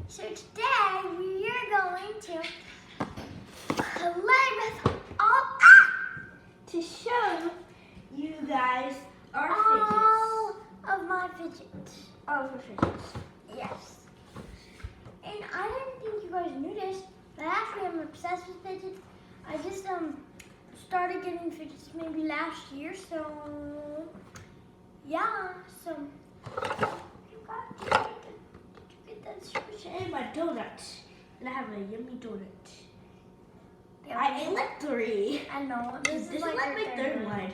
So today we are going to play with to show you guys our all fidgets. of my fidgets. All of our fidgets. Yes. And I didn't think you guys knew this, but actually I'm obsessed with fidgets. I just started getting fidgets maybe last year, so yeah. So you got to get that squishy. And my donut. And I have a yummy donut. Yeah, I ate like 3. I know. This is like my our third one.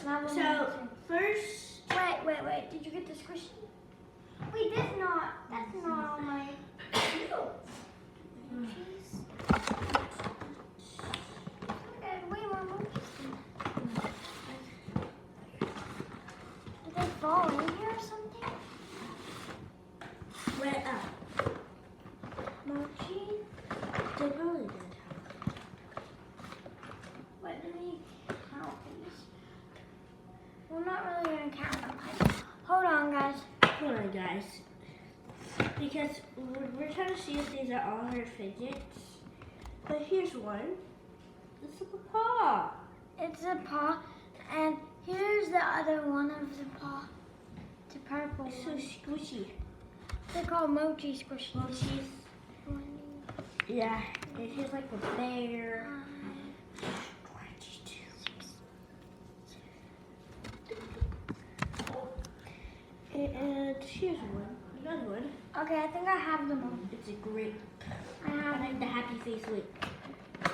And I have So one first, Wait. Did you get the squishy? Wait, that's not all my cheese. Okay, way more mochi's. Did they fall in here or something? went up. Mochi? They really did. What do we count these? We're not really gonna count them. Hold on, guys. Hold on, guys. Because we're trying to see if these are all her fidgets. But here's one. It's a paw. It's a paw, and here's the other one of the paw. It's a purple It's so one. squishy. They're called mochi squishies. Mochis. Yeah, it feels like a bear. And here's one. Another one. Okay, I think I have them all. It's a grape. I have like the happy face look.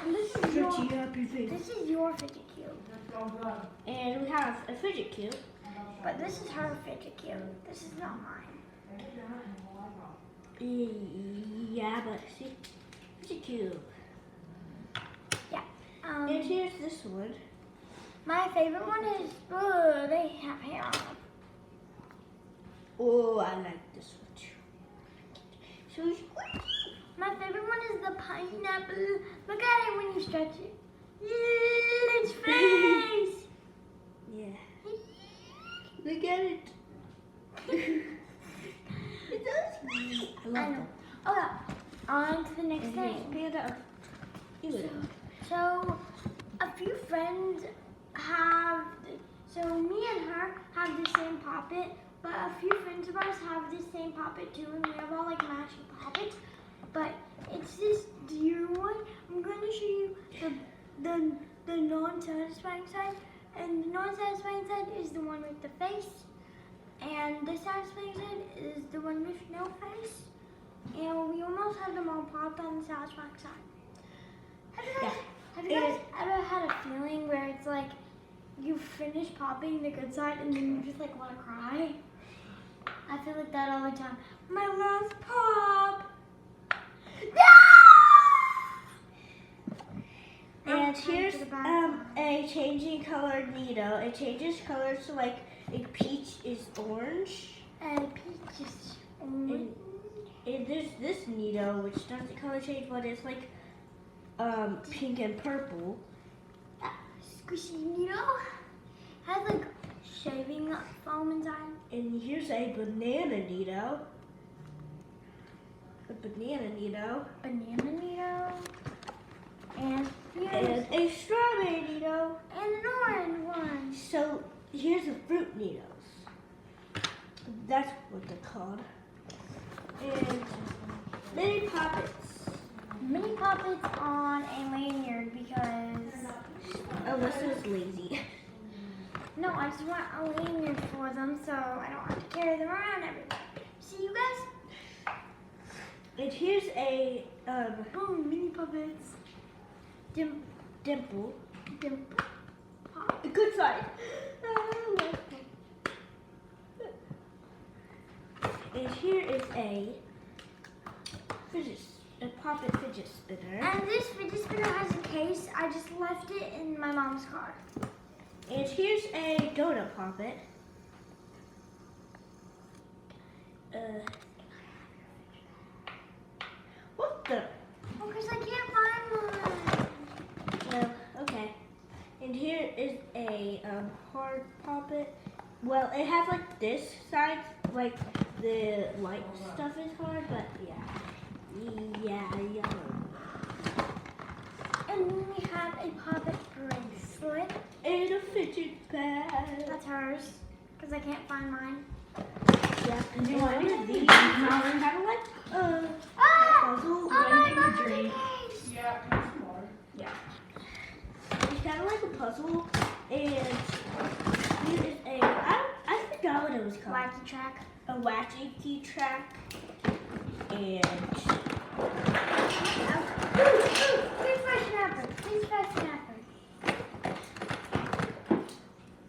This is your, Stretchy happy face. this is your fidget cube. And we have a fidget cube. But this is her fidget cube. This is not mine. Yeah, but see, fidget cube. Yeah. And here's this one. My favorite one is, oh, they have hair on them. Oh, I like this one too. So squishy. My favorite one is the pineapple. Look at it when you stretch it. Its face. Yeah. Look at it. It's so sweet. I love them. Okay, on to the next And here's thing. Panda. So, a few friends have, so me and her have the same poppet, but a few friends of ours have the same poppet too, and we have all like matching poppets. But it's this deer one. I'm going to show you the non-satisfying side, and the non-satisfying side is the one with the face, and the satisfying side is the one with no face. And we almost have them all popped on the satisfying side. Have you guys ever had a feeling where it's like you finish popping the good side and then you just like want to cry? I feel like that all the time. My last pop. And here's a changing color needle. It changes colors so like peach is orange. And peach is orange. And there's this needle which doesn't color change, but it's like pink and purple. Squishy needle has like shaving foam inside. And here's a banana needle. A banana needle. Banana needle. And here's And a strawberry needle. and an orange one. So here's the fruit needles. That's what they're called. And mini poppets. Mini poppets on a lanyard because Alyssa's lazy. no, I just want a lanyard for them so I don't have to carry them around everywhere. See you guys? And here's a Boom, mini puppets. dimple. Pop. A good side. And here is a poppet fidget spinner. And this fidget spinner has a case. I just left it in my mom's car. And here's a donut poppet. What the? Oh, because I can't find one. Well, okay. And here is a hard poppet. Well, it has like this side, like the light stuff is hard, but yeah. Yeah, yellow. And then we have a puppet bracelet. And a fidget bag. That's hers, because I can't find mine. Yeah, and you want to these? You can learn how to like puzzle my when birthday you dream. case! Yeah, come some more. Yeah. It's kind of like a puzzle, and here is a, I forgot what it was called. Wacky track. A wacky track, and Please press snapper. Please press snapper.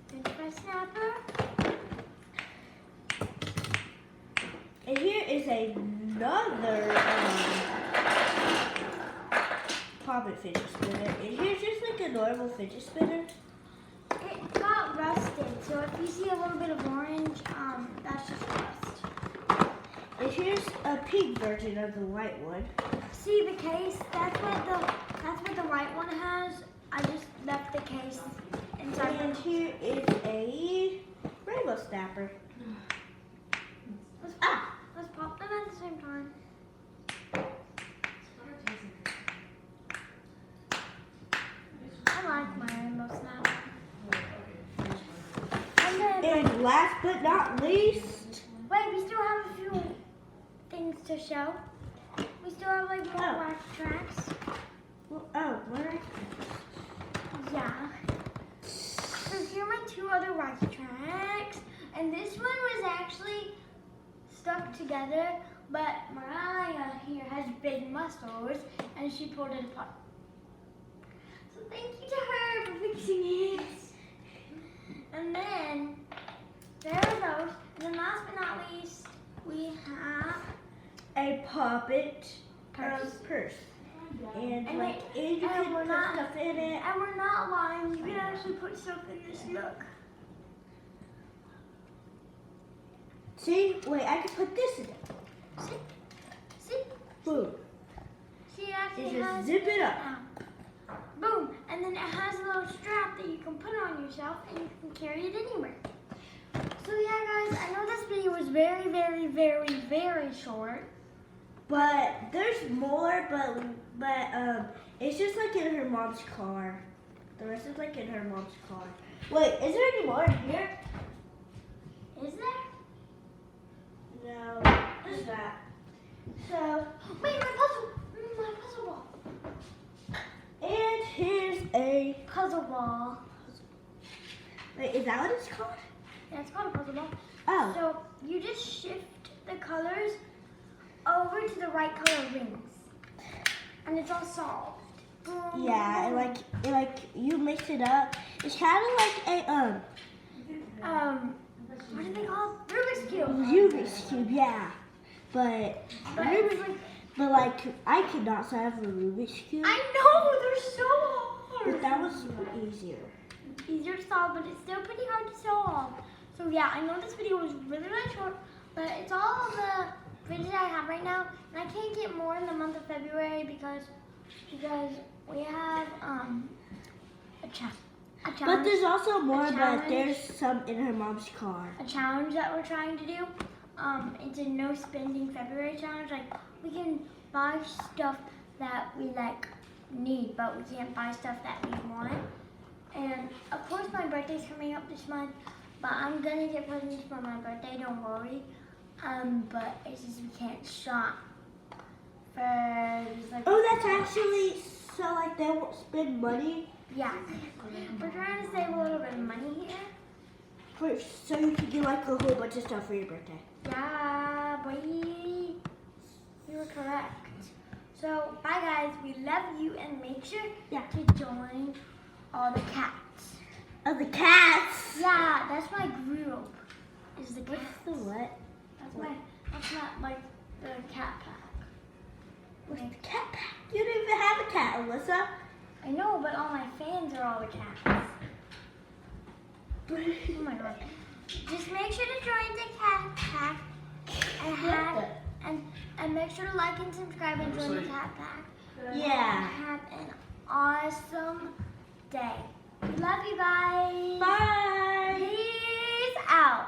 Please press snapper. and here is another poppet fidget spinner, and here's just like a normal fidget spinner. It got rusted, so if you see a little bit of orange, that's just rust. And here's a pink version of the white one. See the case? That's what the white one has. I just left the case inside. And here is a rainbow snapper. Let's pop them at the same time. I like my rainbow snap. And then, And last but not least, wait, we still have a few things to show. We still have like more Oh. wax tracks. what are Yeah. So here are my two other wax tracks. And this one was actually stuck together, but Mariah here has big muscles and she pulled it apart. So thank you to her for fixing it. And then there are those. And then last but not least, we have a poppet purse. purse. And And like, it- and you and can we're put not- stuff in it. And we're not lying, you can actually put stuff in this, look. See, wait, I can put this in it. See? Boom. See, it actually And just has zip it up. Boom. And then it has a little strap that you can put on yourself and you can carry it anywhere. So yeah, guys, I know this video was very, very, very, very short. But there's more, but it's just like in her mom's car. The rest is like in her mom's car. Wait, is there any more in here? Is there? No, there's not. So, Wait, my puzzle. My puzzle ball. and here's a, Puzzle ball. wait, is that what it's called? Yeah, it's called a puzzle ball. Oh, So you just shift the colors over to the right color rings. And it's all solved. Boom, yeah, boom. and like you mix it up. It's kind of like a What are they called? Rubik's Cube. Rubik's cube, yeah. But But it's like, I could not solve a Rubik's cube. I know, they're so hard. But that was easier. Easier to solve, but it's still pretty hard to solve. So yeah, I know this video was really, really short, but it's all the videos I have right now, and I can't get more in the month of February because we have a challenge. But there's also more, but challenge. there's some in her mom's car. A challenge that we're trying to do. It's a no spending February challenge. Like we can buy stuff that we like need, but we can't buy stuff that we want. And of course my birthday's coming up this month, but I'm gonna get presents for my birthday, don't worry. But it's just we can't shop for like, Oh, that's actually so like they won't spend money yeah. We're trying to save a little bit of money here. so you can get like a whole bunch of stuff for your birthday. Yeah, boy. You were correct. So, bye guys. We love you and make sure to join all the cats. Oh, the cats. Yeah, that's my group. Is the What's cats. the what? That's not like the cat pack. What's the cat pack? You don't even have a cat, Alyssa. I know, but all my fans are all the cats. Oh my god. Just make sure to join the cat pack and make sure to like and subscribe and join the cat pack. Yeah. Have an awesome day. We love you guys. Bye. Peace out.